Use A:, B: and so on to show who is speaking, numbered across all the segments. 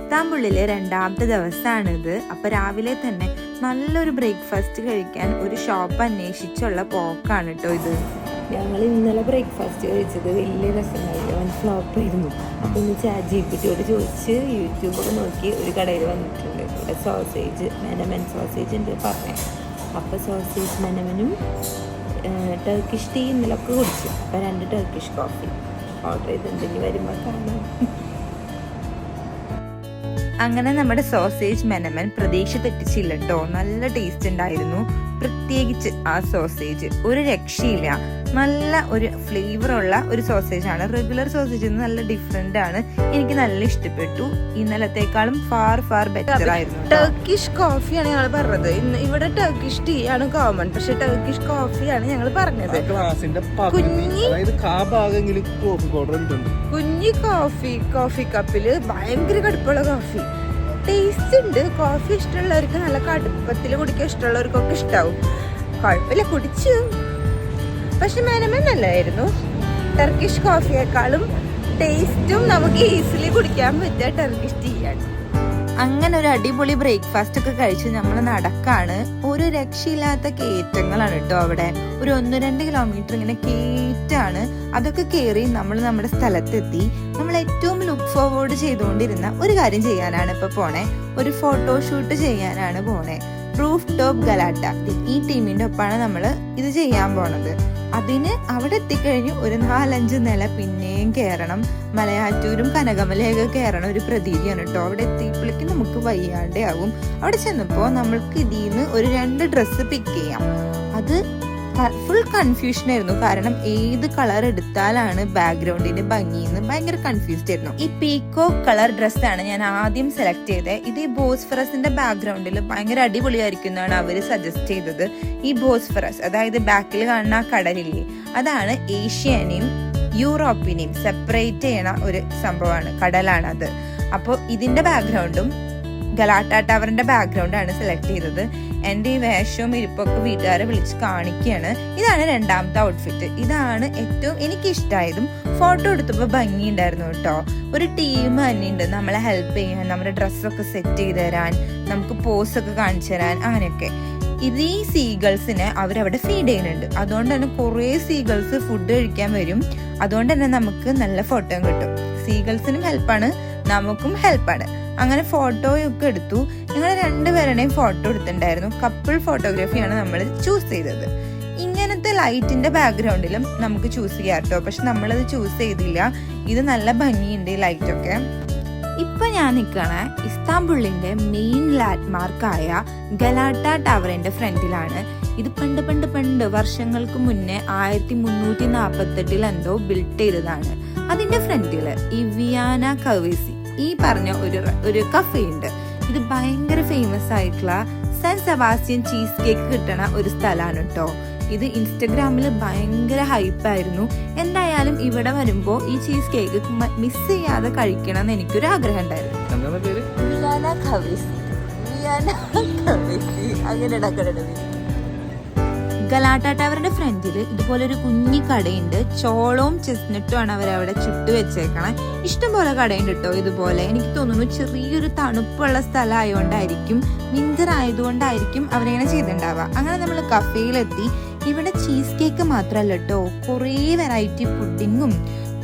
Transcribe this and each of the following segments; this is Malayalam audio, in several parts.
A: ഇസ്താംബുളിലെ രണ്ടാമത്തെ ദിവസമാണിത്. അപ്പോൾ രാവിലെ തന്നെ നല്ലൊരു ബ്രേക്ക്ഫാസ്റ്റ് കഴിക്കാൻ ഒരു ഷോപ്പ് അന്വേഷിച്ചുള്ള പോക്കാണ് കേട്ടോ ഇത്.
B: ഞങ്ങൾ ഇന്നലെ ബ്രേക്ക്ഫാസ്റ്റ് കഴിച്ചത് വലിയ രസമായിരുന്നു, വൻ ഫ്ലോപ്പായിരുന്നു. അപ്പോൾ ഇന്ന് ChatGPT ചോദിച്ച് യൂട്യൂബൊക്കെ നോക്കി ഒരു കടയിൽ വന്നിട്ടുണ്ട്. ഇവിടെ സോസേജ് മെനമൻ സോസേജ് ഉണ്ട് പറഞ്ഞേ. അപ്പോൾ സോസേജ് മെനമനും ടർക്കിഷ് ടീ ഇന്നലൊക്കെ കുടിച്ചു. അപ്പോൾ 2 ടർക്കിഷ് കോഫി ഓർഡർ ചെയ്തിട്ടുണ്ടെങ്കിൽ വരുമ്പോൾ കാണാം.
A: അങ്ങനെ നമ്മുടെ സോസേജ് മെനമൻ പ്രതീക്ഷ തെറ്റിച്ചില്ല കേട്ടോ. നല്ല ടേസ്റ്റ് ഉണ്ടായിരുന്നു. പ്രത്യേകിച്ച് ആ സോസേജ് ഒരു രക്ഷയില്ല. നല്ല ഒരു ഫ്ലേവറുള്ള ഒരു സോസേജ് ആണ്. റെഗുലർ സോസേജ് നല്ല ഡിഫറെന്റ് ആണ്. എനിക്ക് നല്ല ഇഷ്ടപ്പെട്ടു. ഇന്നലത്തേക്കാളും ഫാർ ബെറ്റർ ആയിരുന്നു.
B: ടർക്കിഷ് കോഫിയാണ് ഞങ്ങൾ പറഞ്ഞത്. ഇവിടെ ടർക്കിഷ് ടീ ആണ് കോമൺ, പക്ഷെ ടർക്കിഷ് കോഫിയാണ് ഞങ്ങൾ പറഞ്ഞത്. കുഞ്ഞി കോഫി കപ്പില് ഭയങ്കര കടുപ്പുള്ള കോഫി. ടേസ്റ്റ് ഉണ്ട്. കോഫി ഇഷ്ടമുള്ളവർക്ക് നല്ല കടുപ്പത്തിൽ കുടിക്കാൻ ഇഷ്ടമുള്ളവർക്കൊക്കെ ഇഷ്ടാവും. കുഴപ്പമില്ല, കുടിച്ചു. പക്ഷെ മെനമൻ നല്ലായിരുന്നു. ടർക്കിഷ് കോഫിയേക്കാളും ടേസ്റ്റും നമുക്ക് ഈസിലി കുടിക്കാൻ പറ്റിയ ടർക്കിഷ് ടീ ആണ്.
A: അങ്ങനെ ഒരു അടിപൊളി ബ്രേക്ക്ഫാസ്റ്റ് ഒക്കെ കഴിച്ച് നമ്മൾ നടക്കാണ്. ഒരു രക്ഷയില്ലാത്ത കയറ്റങ്ങളാണ് കേട്ടോ അവിടെ. ഒരു 1-2 കിലോമീറ്റർ ഇങ്ങനെ കയറ്റാണ്. അതൊക്കെ കയറി നമ്മൾ നമ്മുടെ സ്ഥലത്തെത്തി. നമ്മൾ ഏറ്റവും ലുക്ക് ഫോർവേഡ് ചെയ്തുകൊണ്ടിരുന്ന ഒരു കാര്യം ചെയ്യാനാണ് ഇപ്പൊ പോണേ. ഒരു ഫോട്ടോഷൂട്ട് ചെയ്യാനാണ് പോണേ. റൂഫ് ടോപ്പ് ഗലാട്ട, ഈ ടീമിന്റെ ഒപ്പമാണ് നമ്മൾ ഇത് ചെയ്യാൻ പോണത്. അതിന് അവിടെ എത്തിക്കഴിഞ്ഞ് ഒരു 4-5 നില പിന്നെയും കയറണം. മലയാറ്റൂരും കനകമലയൊക്കെ കയറണം ഒരു പ്രതീതിയാണ് കേട്ടോ. അവിടെ എത്തിയപ്പോഴേക്കും നമുക്ക് വയ്യാണ്ടേ ആവും. അവിടെ ചെന്നപ്പോൾ നമ്മൾക്ക് ഇതിന്ന് ഒരു 2 ഡ്രസ്സ് പിക്ക് ചെയ്യാം. അത് ഫുൾ കൺഫ്യൂഷൻ ആയിരുന്നു. കാരണം ഏത് കളർ എടുത്താലാണ് ബാക്ക്ഗ്രൗണ്ടിന്റെ ഭംഗിന്ന് ഭയങ്കര കൺഫ്യൂസ്ഡ് ആയിരുന്നു. ഈ പീക്കോ കളർ ഡ്രസ്സാണ് ഞാൻ ആദ്യം സെലക്ട് ചെയ്തത്. ഇത് ഈ ബോസ്ഫറസിന്റെ ബാക്ക്ഗ്രൗണ്ടിൽ ഭയങ്കര അടിപൊളിയായിരിക്കും എന്നാണ് അവര് സജസ്റ്റ് ചെയ്തത്. ഈ ബോസ്ഫറസ്, അതായത് ബാക്കിൽ കാണുന്ന ആ കടലില്ലേ, അതാണ് ഏഷ്യനെയും യൂറോപ്പിനെയും സെപ്പറേറ്റ് ചെയ്യണ ഒരു സംഭവമാണ്, കടലാണ് അത്. അപ്പോൾ ഇതിന്റെ ബാക്ക്ഗ്രൗണ്ടും ഗലാട്ട ടവറിന്റെ ബാക്ക്ഗ്രൗണ്ടാണ് സെലക്ട് ചെയ്തത്. എൻ്റെ ഈ വേഷവും ഇരിപ്പൊക്കെ വീട്ടുകാരെ വിളിച്ച് കാണിക്കുകയാണ്. ഇതാണ് 2ാമത്തെ ഔട്ട്ഫിറ്റ്. ഇതാണ് ഏറ്റവും എനിക്ക് ഇഷ്ടമായതും. ഫോട്ടോ എടുത്തപ്പോൾ ഭംഗി ഉണ്ടായിരുന്നു കേട്ടോ. ഒരു ടീം തന്നെയുണ്ട് നമ്മളെ ഹെൽപ്പ് ചെയ്യാൻ, നമ്മുടെ ഡ്രസ്സൊക്കെ സെറ്റ് ചെയ്ത് തരാൻ, നമുക്ക് പോസൊക്കെ കാണിച്ചു തരാൻ, അങ്ങനെയൊക്കെ. ഇത് ഈ സീഗൾസിനെ അവരവിടെ ഫീഡ് ചെയ്യുന്നുണ്ട്. അതുകൊണ്ട് തന്നെ കുറേ സീഗൾസ് ഫുഡ് കഴിക്കാൻ വരും. അതുകൊണ്ട് തന്നെ നമുക്ക് നല്ല ഫോട്ടോയും കിട്ടും. സീഗൾസിനും ഹെൽപ്പാണ്, നമുക്കും ഹെൽപ്പാണ്. അങ്ങനെ ഫോട്ടോയൊക്കെ എടുത്തു. ഞങ്ങൾ 2 പേരുടെയും ഫോട്ടോ എടുത്തിട്ടുണ്ടായിരുന്നു. കപ്പിൾ ഫോട്ടോഗ്രാഫിയാണ് നമ്മൾ ചൂസ് ചെയ്തത്. ഇങ്ങനത്തെ ലൈറ്റിന്റെ ബാക്ക്ഗ്രൗണ്ടിലും നമുക്ക് ചൂസ് ചെയ്യാം കേട്ടോ. പക്ഷെ നമ്മളത് ചൂസ് ചെയ്തില്ല. ഇത് നല്ല ഭംഗിയുണ്ട് ഈ ലൈറ്റൊക്കെ. ഇപ്പൊ ഞാൻ നിൽക്കണ ഇസ്താംബുളിന്റെ മെയിൻ ലാൻഡ്മാർക്കായ ഗലാട്ട ടവറിന്റെ ഫ്രണ്ടിലാണ്. ഇത് പണ്ട് വർഷങ്ങൾക്ക് മുന്നേ 1348 എന്തോ ബിൽഡ് ചെയ്തതാണ്. അതിന്റെ ഫ്രണ്ടില് ഈ വിയാന കവേസി ഈ പറഞ്ഞ ഒരു കഫേ ഉണ്ട്. ഇത് ഭയങ്കര ഫേമസ് ആയിട്ടുള്ള സാൻ സെബാസ്റ്റ്യൻ ചീസ് കേക്ക് കിട്ടണ ഒരു സ്ഥലമാണ് കേട്ടോ. ഇത് ഇൻസ്റ്റഗ്രാമിൽ ഭയങ്കര ഹൈപ്പായിരുന്നു. എന്തായാലും ഇവിടെ വരുമ്പോ ഈ ചീസ് കേക്ക് മിസ് ചെയ്യാതെ കഴിക്കണം എന്ന് എനിക്കൊരു ആഗ്രഹം ഉണ്ടായിരുന്നു. അങ്ങനെ ഗലാട്ട ടവറിന്റെ ഫ്രണ്ടിൽ ഇതുപോലെ ഒരു കുഞ്ഞി കടയുണ്ട്. ചോളവും ചെസ്നട്ടും ആണ് അവരവിടെ ചുട്ടു വെച്ചേക്കണേ. ഇഷ്ടംപോലെ കടയുണ്ട് കേട്ടോ ഇതുപോലെ. എനിക്ക് തോന്നുന്നു ചെറിയൊരു തണുപ്പുള്ള സ്ഥലം ആയതുകൊണ്ടായിരിക്കും, വിന്റർ ആയതുകൊണ്ടായിരിക്കും അവരിങ്ങനെ ചെയ്തിട്ടുണ്ടാവുക. അങ്ങനെ നമ്മൾ കഫേയിലെത്തി. ഇവിടെ ചീസ് കേക്ക് മാത്രമല്ല കേട്ടോ, കുറേ വെറൈറ്റി പുഡിങ്ങും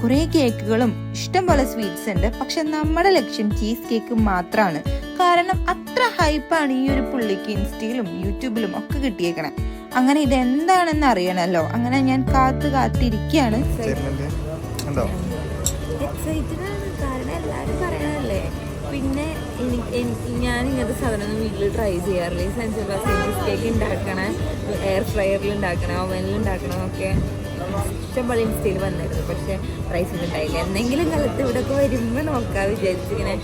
A: കുറേ കേക്കുകളും ഇഷ്ടംപോലെ സ്വീറ്റ്സ് ഉണ്ട്. പക്ഷെ നമ്മുടെ ലക്ഷ്യം ചീസ് കേക്ക് മാത്രമാണ്. കാരണം അത്ര ഹൈപ്പാണ് ഈ ഒരു പുള്ളിക്ക് ഇൻസ്റ്റയിലും യൂട്യൂബിലും ഒക്കെ കിട്ടിയേക്കണേ. അങ്ങനെ ഇതെന്താണെന്ന് അറിയണല്ലോ. അങ്ങനെ ഞാൻ കാത്തിരിക്കുകയാണ്. എക്സൈറ്റഡ് ആണ്, കാരണം എല്ലാവരും പറയണല്ലേ. പിന്നെ ഞാൻ ഇങ്ങനത്തെ സാധനം വീട്ടിൽ ട്രൈ ചെയ്യാറില്ല. സാൻ സെബാസ്റ്റ്യൻ ചീസ് കേക്ക് ഉണ്ടാക്കണ, എയർ ഫ്രയറിൽ ഉണ്ടാക്കണം, ഓവനിൽ ഉണ്ടാക്കണം ഒക്കെ ഇഷ്ടംപോലെ ഇൻസ്റ്റയിൽ വന്നിരുന്നു. പക്ഷെ ട്രൈ ചെയ്തിട്ടുണ്ടായില്ല. എന്തെങ്കിലും കാലത്ത് ഇവിടെ ഒക്കെ വരുമ്പോൾ നോക്കാം വിചാരിച്ചിങ്ങനെ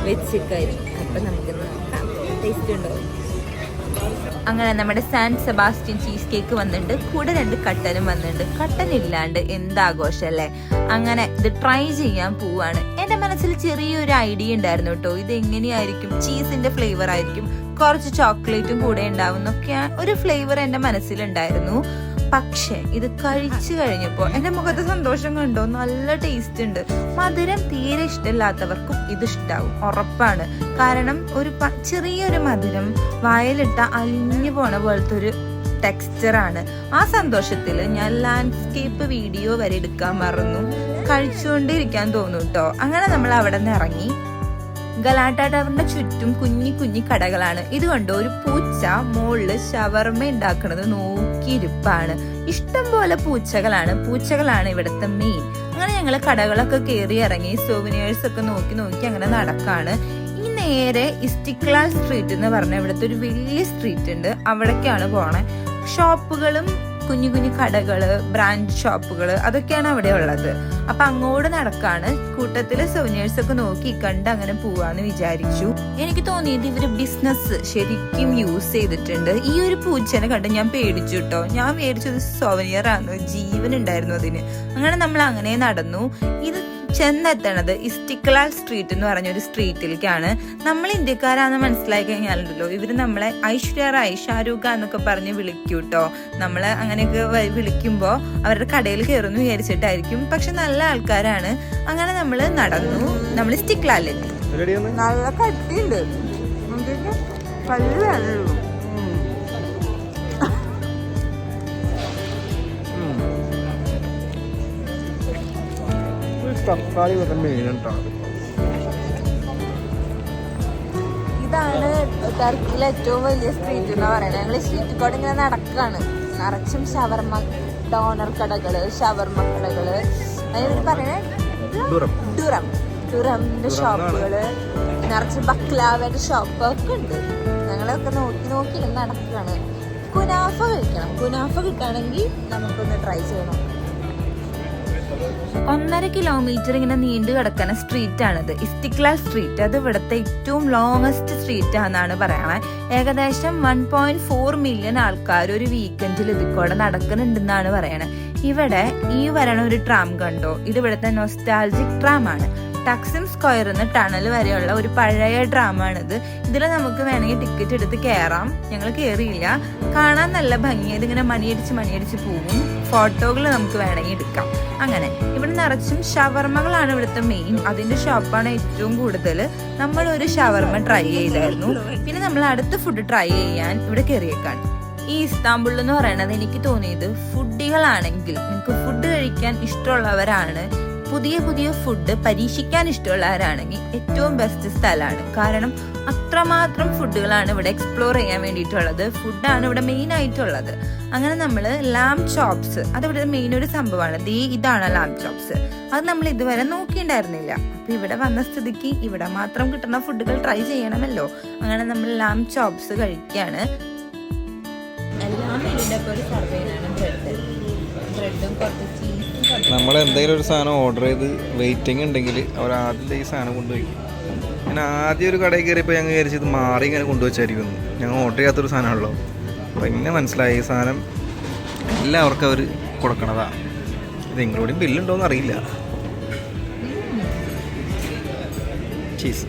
A: വെച്ചിട്ടായിരുന്നു. അപ്പം നമുക്കിന്ന് നോക്കാം ടേസ്റ്റ് ഉണ്ടോ. അങ്ങനെ നമ്മുടെ സാൻ സെബാസ്റ്റ്യൻ ചീസ് കേക്ക് വന്നിട്ടുണ്ട്. കൂടെ 2 കട്ടനും വന്നിട്ടുണ്ട്. കട്ടൻ ഇല്ലാണ്ട് എന്താഘോഷല്ലേ. അങ്ങനെ ഇത് ട്രൈ ചെയ്യാൻ പോവാണ്. എന്റെ മനസ്സിൽ ചെറിയൊരു ഐഡിയ ഉണ്ടായിരുന്നു കേട്ടോ. ഇത് എങ്ങനെയായിരിക്കും, ചീസിന്റെ ഫ്ലേവർ ആയിരിക്കും, കുറച്ച് ചോക്ലേറ്റും കൂടെ ഉണ്ടാവും എന്നൊക്കെ ഒരു ഫ്ലേവർ എന്റെ മനസ്സിലുണ്ടായിരുന്നു. പക്ഷെ ഇത് കഴിച്ചു കഴിഞ്ഞപ്പോൾ എൻ്റെ മുഖത്ത് സന്തോഷം കണ്ടോ, നല്ല ടേസ്റ്റ് ഉണ്ട്. മധുരം തീരെ ഇഷ്ടമില്ലാത്തവർക്കും ഇത് ഇഷ്ടാവും, ഉറപ്പാണ്. കാരണം ഒരു ചെറിയൊരു മധുരം വായിലിട്ട അലിഞ്ഞു പോണ പോലത്തെ ഒരു ടെക്സ്ചറാണ്. ആ സന്തോഷത്തിൽ ഞാൻ ലാൻഡ്സ്കേപ്പ് വീഡിയോ വരെ എടുക്കാൻ മറന്നു. കഴിച്ചുകൊണ്ടിരിക്കാൻ തോന്നും കേട്ടോ. അങ്ങനെ നമ്മൾ അവിടെ നിന്ന് ഇറങ്ങി. ഗലാട്ട ടവറിന്റെ ചുറ്റും കുഞ്ഞി കുഞ്ഞി കടകളാണ്. ഇതുകൊണ്ട് ഒരു പൂച്ച മുകളില് ഷവർമ ഉണ്ടാക്കുന്നത് നോക്കിയിരിപ്പാണ്. ഇഷ്ടം പോലെ പൂച്ചകളാണ് ഇവിടുത്തെ മെയിൻ. അങ്ങനെ ഞങ്ങള് കടകളൊക്കെ കയറി ഇറങ്ങി സോവിനിയേഴ്സ് ഒക്കെ നോക്കി അങ്ങനെ നടക്കാണ്. ഈ നേരെ ഇസ്തിക്ലാൽ സ്ട്രീറ്റ് എന്ന് പറഞ്ഞ ഇവിടുത്തെ ഒരു വലിയ സ്ട്രീറ്റ് ഉണ്ട്, അവിടേക്കാണ് പോണേ. ഷോപ്പുകളും കുഞ്ഞു കുഞ്ഞു കടകള്, ബ്രാൻഡ് ഷോപ്പുകള്, അതൊക്കെയാണ് അവിടെ ഉള്ളത്. അപ്പൊ അങ്ങോട്ട് നടക്കാണ്. കൂട്ടത്തില് സോവിനിയേഴ്സ് ഒക്കെ നോക്കി കണ്ട് അങ്ങനെ പോവാന്ന് വിചാരിച്ചു. എനിക്ക് തോന്നിയത് ഇവര് ബിസിനസ് ശരിക്കും യൂസ് ചെയ്തിട്ടുണ്ട്. ഈ ഒരു പൂച്ചനെ കണ്ട് ഞാൻ പേടിച്ചു കേട്ടോ. ഞാൻ മേടിച്ചത് സോവനിയർ ആണ്, ജീവൻ ഉണ്ടായിരുന്നു അതിന്. അങ്ങനെ നമ്മൾ അങ്ങനെ നടന്നു. ഇത് ചെന്നെത്തണത് ഇസ്തിക്ലാൽ സ്ട്രീറ്റ് എന്ന് പറഞ്ഞൊരു സ്ട്രീറ്റിലേക്കാണ്. നമ്മൾ ഇന്ത്യക്കാരാന്ന് മനസ്സിലായി കഴിഞ്ഞാലുണ്ടല്ലോ, ഇവര് നമ്മളെ ഐശ്വര്യ റായ്, ഷാരൂഖ് ഖാൻ എന്നൊക്കെ പറഞ്ഞ് വിളിക്കൂട്ടോ. നമ്മളെ അങ്ങനെയൊക്കെ വിളിക്കുമ്പോ അവരുടെ കടയിൽ കയറുന്നു വിചാരിച്ചിട്ടായിരിക്കും. പക്ഷെ നല്ല ആൾക്കാരാണ്. അങ്ങനെ നമ്മള് നടന്നു. നമ്മൾ ഇസ്തിക്ലാലിലെത്തി. നല്ല കട്ടിയുണ്ട്,
C: തക്കാളി
A: ഇതാണ് ടർക്കിയിലെ ഏറ്റവും വലിയ സ്ട്രീറ്റ് എന്ന് പറയുന്നത്. ഞങ്ങൾ സ്ട്രീറ്റ് കൂടെ ഇങ്ങനെ നടക്കാണ്. നിറച്ചും ഷവർമ ഡോണർ കടകള്, ഷവർമ കടകള്, അതിന് പറയുന്നത് ഡുറമിന്റെ ഷോപ്പുകള്, നിറച്ച് ബക്ലാവയുടെ ഷോപ്പ് ഒക്കെ ഉണ്ട്. ഞങ്ങളൊക്കെ നോക്കി നടക്കാണ്. കുനാഫ കഴിക്കണം. കുനാഫ കിട്ടുകയാണെങ്കിൽ നമുക്കൊന്ന് ട്രൈ ചെയ്യണം. 1.5 കിലോമീറ്റർ ഇങ്ങനെ നീണ്ടു കിടക്കുന്ന സ്ട്രീറ്റ് ആണിത്, ഇസ്തിക്ലാൽ സ്ട്രീറ്റ്. അത് ഇവിടുത്തെ ഏറ്റവും ലോങ്ങസ്റ്റ് സ്ട്രീറ്റ് ആണെന്നാണ് പറയണത്. ഏകദേശം 1.4 മില്യൺ ആൾക്കാർ ഒരു വീക്കെൻഡിൽ ഇതിക്കൂടെ നടക്കുന്നുണ്ടെന്നാണ് പറയണത്. ഇവിടെ ഈ വരണ ഒരു ട്രാം കണ്ടോ, ഇത് ഇവിടുത്തെ നൊസ്റ്റാൾജിക് ട്രാം ആണ്. ടക്സിം സ്ക്വയറിൽ നിന്ന് ടണൽ വരെയുള്ള ഒരു പഴയ ട്രാമാണിത്. ഇതിൽ നമുക്ക് വേണമെങ്കിൽ ടിക്കറ്റ് എടുത്ത് കയറാം. ഞങ്ങൾ കയറിയില്ല. കാണാൻ നല്ല ഭംഗിയായത്, ഇങ്ങനെ മണിയടിച്ച് പോകും. ഫോട്ടോകൾ നമുക്ക് വേണമെങ്കിൽ എടുക്കാം. അങ്ങനെ ഇവിടെ നിറച്ചും ഷവർമകളാണ് ഇവിടുത്തെ മെയിൻ. അതിന്റെ ഷോപ്പാണ് ഏറ്റവും കൂടുതൽ. നമ്മൾ ഒരു ഷവർമ ട്രൈ ചെയ്തായിരുന്നു. പിന്നെ നമ്മൾ അടുത്ത ഫുഡ് ട്രൈ ചെയ്യാൻ ഇവിടെ കയറിയേക്കാണ്. ഈ ഇസ്താംബുൾ എന്ന് പറയുന്നത് എനിക്ക് തോന്നിയത്, ഫുഡികളാണെങ്കിൽ നിങ്ങൾക്ക് ഫുഡ് കഴിക്കാൻ ഇഷ്ടമുള്ളവരാണ്, പുതിയ ഫുഡ് പരീക്ഷിക്കാൻ ഇഷ്ടമുള്ളവരാണെങ്കിൽ ഏറ്റവും ബെസ്റ്റ് സ്ഥലമാണ്. കാരണം അത്രമാത്രം ഫുഡുകളാണ് ഇവിടെ എക്സ്പ്ലോർ ചെയ്യാൻ വേണ്ടിയിട്ടുള്ളത്. ഫുഡാണ് ഇവിടെ മെയിൻ ആയിട്ടുള്ളത്. അങ്ങനെ നമ്മൾ ലാം ചോപ്സ്, അത് ഇവിടെ മെയിൻ ഒരു സംഭവമാണ്. ഇതാണ് ലാം ചോപ്സ്. അത് നമ്മൾ ഇതുവരെ നോക്കിയിട്ടുണ്ടായിരുന്നില്ല. അപ്പൊ ഇവിടെ വന്ന സ്ഥിതിക്ക് ഇവിടെ മാത്രം കിട്ടുന്ന ഫുഡുകൾ ട്രൈ ചെയ്യണമല്ലോ. അങ്ങനെ നമ്മൾ ലാം ചോപ്സ് കഴിക്കുകയാണ്. എല്ലാം ഇതിൻ്റെ ഒരു സർവേനാണ്. ബ്രെഡും കുറച്ച് ചീസും.
C: നമ്മൾ എന്തെങ്കിലും ഒരു സാധനം ഓർഡർ ചെയ്ത് വെയിറ്റിംഗ് ഉണ്ടെങ്കിൽ അവർ ആദ്യത്തെ ഈ സാധനം കൊണ്ടുപോയി. ഞാൻ ആദ്യം ഒരു കടയിൽ കയറിയപ്പോൾ ഞങ്ങൾ വിചാരിച്ചത് മാറി ഇങ്ങനെ കൊണ്ടുവച്ചായിരിക്കുന്നു. ഞങ്ങൾ ഓർഡർ ചെയ്യാത്തൊരു സാധനമാണല്ലോ. അപ്പോൾ പിന്നെ മനസ്സിലായി ഈ സാധനം എല്ലാവർക്കും അവർ കൊടുക്കണതാണ്. ഇത് ഇൻക്ലൂഡിങ് ബില്ലുണ്ടോയെന്ന് അറിയില്ല. ചീസ്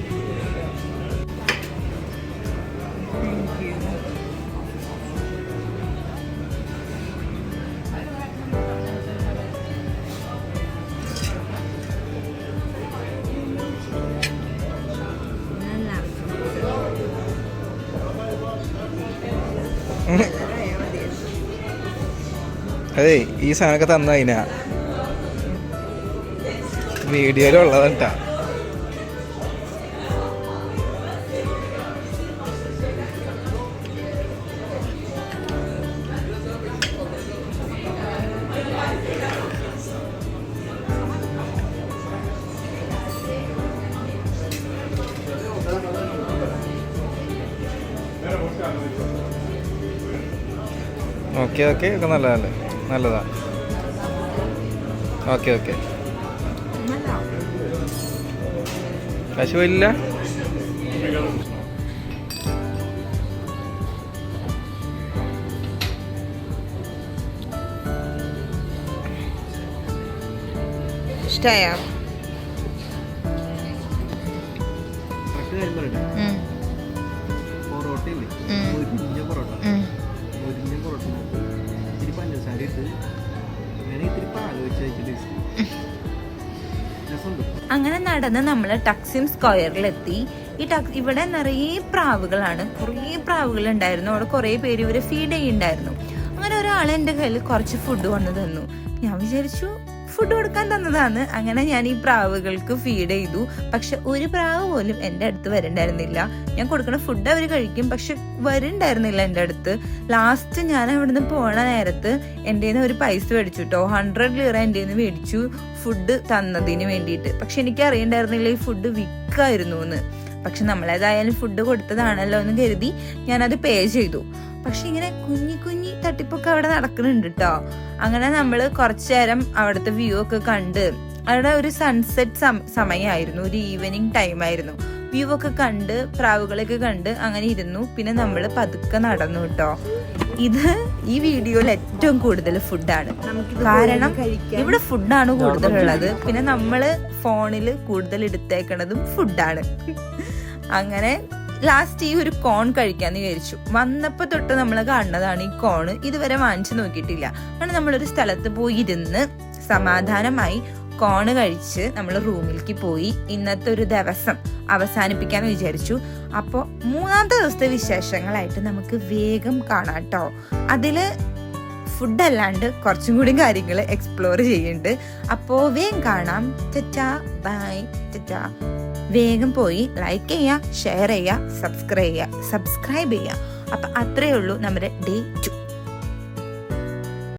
C: അതെ, ഈ സാധനമൊക്കെ തന്ന അതിനാ വീഡിയോയിലുള്ളതാണ് കേട്ടാ. ഓക്കെ ഒക്കെ നല്ലതാ. ഓക്കെ പശുവില്ല.
A: ഇഷ്ടായോ?
C: പൊറോട്ട കണ്ടിട്ട് ഇങ്ങനെ ഇത്തിരി ആലോചിച്ചു.
A: അങ്ങനെ നടന്ന് നമ്മൾ ടക്സിം സ്ക്വയറിലെത്തി. ഇവിടെ നിറയെ പ്രാവുകളാണ്, കുറേ പ്രാവുകൾ ഉണ്ടായിരുന്നു. അവിടെ കുറേ പേര് ഇവരെ ഫീഡ് ചെയ്യുന്നുണ്ടായിരുന്നു. അങ്ങനെ ഒരാൾ എൻ്റെ കയ്യിൽ കുറച്ച് ഫുഡ് കൊണ്ടു തന്നു. ഞാൻ വിചാരിച്ചു ഫുഡ് കൊടുക്കാൻ തന്നതാണ്. അങ്ങനെ ഞാൻ ഈ പ്രാവുകൾക്ക് ഫീഡ് ചെയ്തു. പക്ഷെ ഒരു പ്രാവ് പോലും എൻ്റെ അടുത്ത് വരണ്ടായിരുന്നില്ല. ഞാൻ കൊടുക്കുന്ന ഫുഡ് അവർ കഴിക്കും, പക്ഷെ വരുന്നുണ്ടായിരുന്നില്ല എൻ്റെ അടുത്ത്. ലാസ്റ്റ് ഞാൻ അവിടുന്ന് പോണ നേരത്ത് എൻ്റെ നിന്ന് ഒരു പൈസ മേടിച്ചു കേട്ടോ. 100 ലിറ എൻ്റെ നിന്ന് മേടിച്ചു ഫുഡ് തന്നതിന് വേണ്ടിയിട്ട്. പക്ഷെ എനിക്ക് അറിയണ്ടായിരുന്നില്ല ഈ ഫുഡ് വിൽക്കായിരുന്നു എന്ന്. പക്ഷെ നമ്മളേതായാലും ഫുഡ് കൊടുത്തതാണല്ലോ എന്ന് കരുതി ഞാനത് പേ ചെയ്തു. പക്ഷെ ഇങ്ങനെ കുഞ്ഞി തട്ടിപ്പൊക്കെ അവിടെ നടക്കുന്നുണ്ട് കേട്ടോ. അങ്ങനെ നമ്മൾ കുറച്ചു നേരം അവിടുത്തെ വ്യൂ ഒക്കെ കണ്ട്, അവിടെ ഒരു സൺസെറ്റ് സമയമായിരുന്നു, ഒരു ഈവനിങ് ടൈമായിരുന്നു. വ്യൂ ഒക്കെ കണ്ട് പ്രാവുകളൊക്കെ കണ്ട് അങ്ങനെ ഇരുന്നു. പിന്നെ നമ്മൾ പതുക്കെ നടന്നു കേട്ടോ. ഇത് ഈ വീഡിയോയിൽ ഏറ്റവും കൂടുതൽ ഫുഡാണ്, കാരണം ഇവിടെ ഫുഡാണ് കൂടുതലുള്ളത്. പിന്നെ നമ്മള് ഫോണിൽ കൂടുതൽ എടുത്തേക്കണതും ഫുഡാണ്. അങ്ങനെ ലാസ്റ്റ് ഈ ഒരു കോൺ കഴിക്കാന്ന് വിചാരിച്ചു. വന്നപ്പോ തൊട്ട് നമ്മൾ കാണുന്നതാണ് ഈ കോണ്. ഇതുവരെ വാങ്ങിച്ചു നോക്കിയിട്ടില്ല. അങ്ങനെ നമ്മളൊരു സ്ഥലത്ത് പോയി ഇരുന്ന് സമാധാനമായി കോണ് കഴിച്ച് നമ്മൾ റൂമിലേക്ക് പോയി ഇന്നത്തെ ഒരു ദിവസം അവസാനിപ്പിക്കാന്ന് വിചാരിച്ചു. അപ്പോൾ 3-ാമത്തെ ദിവസത്തെ വിശേഷങ്ങളായിട്ട് നമുക്ക് വേഗം കാണാം കേട്ടോ. അതില് ഫുഡ് അല്ലാണ്ട് കുറച്ചും കൂടി കാര്യങ്ങൾ എക്സ്പ്ലോർ ചെയ്യുന്നുണ്ട്. അപ്പോൾ വേഗം കാണാം. Tata bye. ടാറ്റാ. വേഗം പോയി ലൈക്ക് ചെയ്യുക, ഷെയർ ചെയ്യുക, സബ്സ്ക്രൈബ് ചെയ്യുക. അപ്പം അത്രയേ ഉള്ളൂ നമ്മുടെ Day 2.